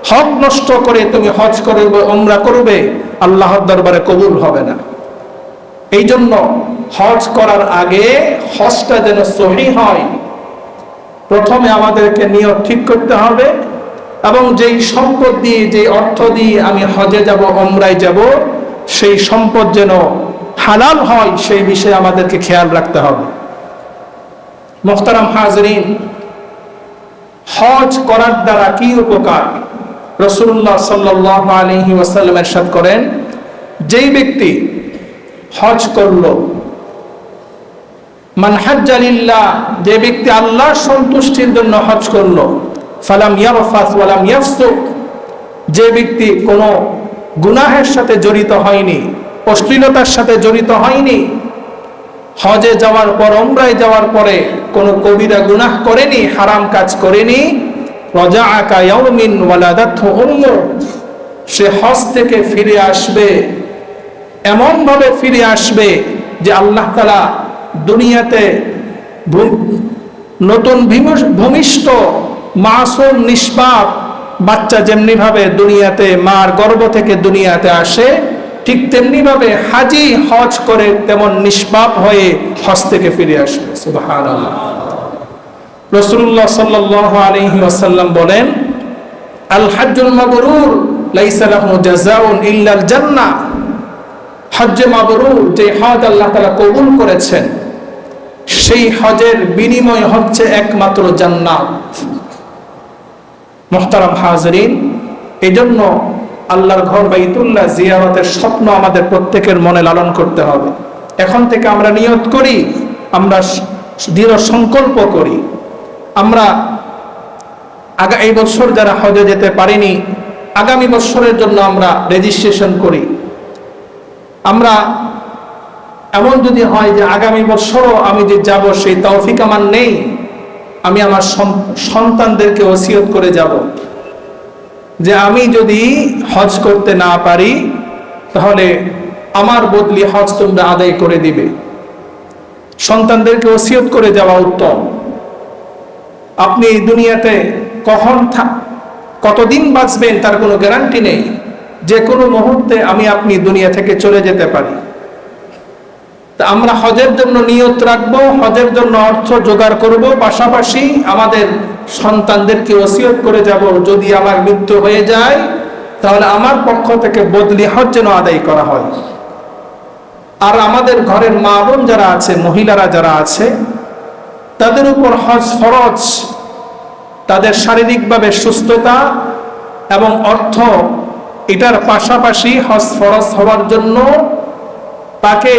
হক নষ্ট করে তুমি হজ করবে, উমরা করবে, আল্লাহর দরবারে কবুল হবে না। এই জন্য হজ করার আগে হজটা যেন সহি হয়, প্রথমে আমাদেরকে নিয়ত ঠিক করতে হবে, এবং যেই সম্পদ দিয়ে, যে অর্থ দিয়ে আমি হজে যাব, উমরায় যাব, সেই সম্পদ যেন হালাল হয়, সেই বিষয়ে আমাদেরকে খেয়াল রাখতে হবে। মুহতারাম হাজরিন, হজ করার দ্বারা কি উপকার? রাসূলুল্লাহ সাল্লাল্লাহু আলাইহি ওয়াসাল্লাম ইরশাদ করেন, যেই ব্যক্তি হজ করলো, মান হাজ্জা লিল্লাহ, যে ব্যক্তি আল্লাহর সন্তুষ্টির জন্য হজ করলো, ফালাম ইয়ারফাস ওয়ালাম ইয়াফসুক, যে ব্যক্তি কোনো গুনাহের সাথে জড়িত হয়নি, অশ্লীলতার সাথে জড়িত হয়নি, হজে যাওয়ার পর, উমরায় যাওয়ার পরে কোনো কবিরা গুনাহ করেনি, হারাম কাজ করেনি, রাজাআ কায়াউমিন ওয়ালাদাতহু উম্মু, সে হজ থেকে ফিরে আসবে, এমন ভাবে ফিরে আসবে যে আল্লাহ তাআলা দুনিয়াতে নতুন ভূমিষ্ঠ মাসুম নিষ্পাপ বাচ্চা যেমনি ভাবে দুনিয়াতে মার গর্ভ থেকে দুনিয়াতে আসে, ঠিক তেমনি ভাবে হাজি হজ করে তেমন নিষ্পাপ হয়ে হজ থেকে ফিরে আসবে। সুবহানাল্লাহ। রাসূলুল্লাহ সাল্লাল্লাহু আলাইহি ওয়াসাল্লাম বলেন, আল হাজ্জুল মাবরুর লাইসা লাহু জাযাউন ইল্লাল জান্নাহ, হজ্জে মাবরুর, যে হজ আল্লাহ তাআলা কবুল করেছেন, সেই হজের বিনিময় হচ্ছে একমাত্র জান্নাত। মুহতারাম হাজরিন, এজন্য আল্লাহর ঘর বাইতুল্লাহ জিয়ারতের স্বপ্ন আমাদের প্রত্যেকের মনে লালন করতে হবে। এখন থেকে আমরা নিয়ত করি, আমরা দৃঢ় সংকল্প করি, আমরা এই বছর যারা হজে যেতে পারিনি, আগামী বছরের জন্য আমরা রেজিস্ট্রেশন করি। আমরা এমন যদি হয় যে আগামী বছরও আমি যে যাব, সেই তৌফিক আমার নেই, আমি আমার সন্তানদেরকে ওসিয়ত করে যাব যে আমি যদি হজ করতে না পারি, তাহলে আমার বদলি হজ তোমরা আদায় করে দিবে। সন্তানদেরকে ওসিয়ত করে যাওয়া উত্তম। আপনি এই দুনিয়াতে কতদিন বাঁচবেন তার কোনো গ্যারান্টি নেই, যে কোনো মুহূর্তে আপনি দুনিয়া থেকে চলে যেতে পারি। তা আমরা হজের জন্য নিয়ত রাখবো, হজের জন্য অর্থ জোগাড় করব, পাশাপাশি আমাদের সন্তানদেরকে ওসিয়ত করে যাব, যদি আমার মৃত্যু হয়ে যায় তাহলে আমার পক্ষ থেকে বদলি হজ যেন আদায় করা হয়। আর আমাদের ঘরের মা বোন যারা আছে, মহিলারা যারা আছে, তাদের উপর হজ ফরজ। তাদের শারীরিকভাবে সুস্থতা এবং অর্থ, এটার পাশাপাশি হজ ফরজ হওয়ার জন্য তাকে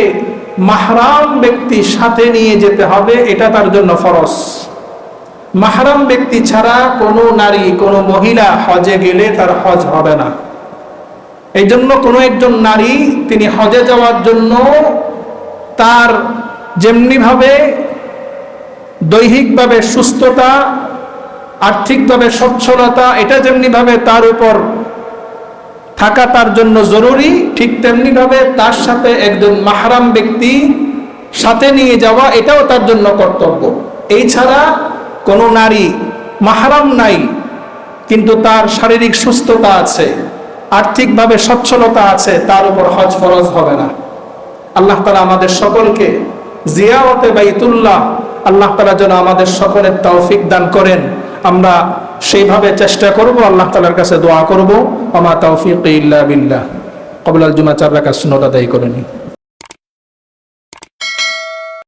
মাহরাম ব্যক্তি সাথে নিয়ে যেতে হবে, এটা তার জন্য ফরজ। মাহরাম ব্যক্তি ছাড়া কোনো নারী, কোনো মহিলা হজে গেলে তার হজ হবে না। এই জন্য কোনো একজন নারী তিনি হজে যাওয়ার জন্য তার যেমনিভাবে দৈহিকভাবে সুস্থতা, আর্থিকভাবে সচ্ছলতা, এটা যেমনিভাবে তার উপর থাকা তার জন্য জরুরি, ঠিক তেমনি ভাবে তার সাথে একজন মাহরাম ব্যক্তি সাথে নিয়ে যাওয়া, এটাও তার জন্য কর্তব্য। এই ছাড়া কোনো নারী মাহরাম নাই, কিন্তু তার শারীরিক সুস্থতা আছে, আর্থিকভাবে সচ্ছলতা আছে, তার উপর হজ ফরজ হবে না। আল্লাহ তাআলা আমাদের সকলকে জিয়ারতে বাইতুল্লাহ, আল্লাহ তাআলা যেন আমাদের সকলের তৌফিক দান করেন। আমরা সেইভাবে চেষ্টা করব, আল্লাহ তাআলার কাছে দোয়া করব। ওয়া মা তাওফীকি ইল্লা বিল্লাহ। ক্বাবলাল জুমআ 4 রাকাত সুন্নাত আদায় করে নিই।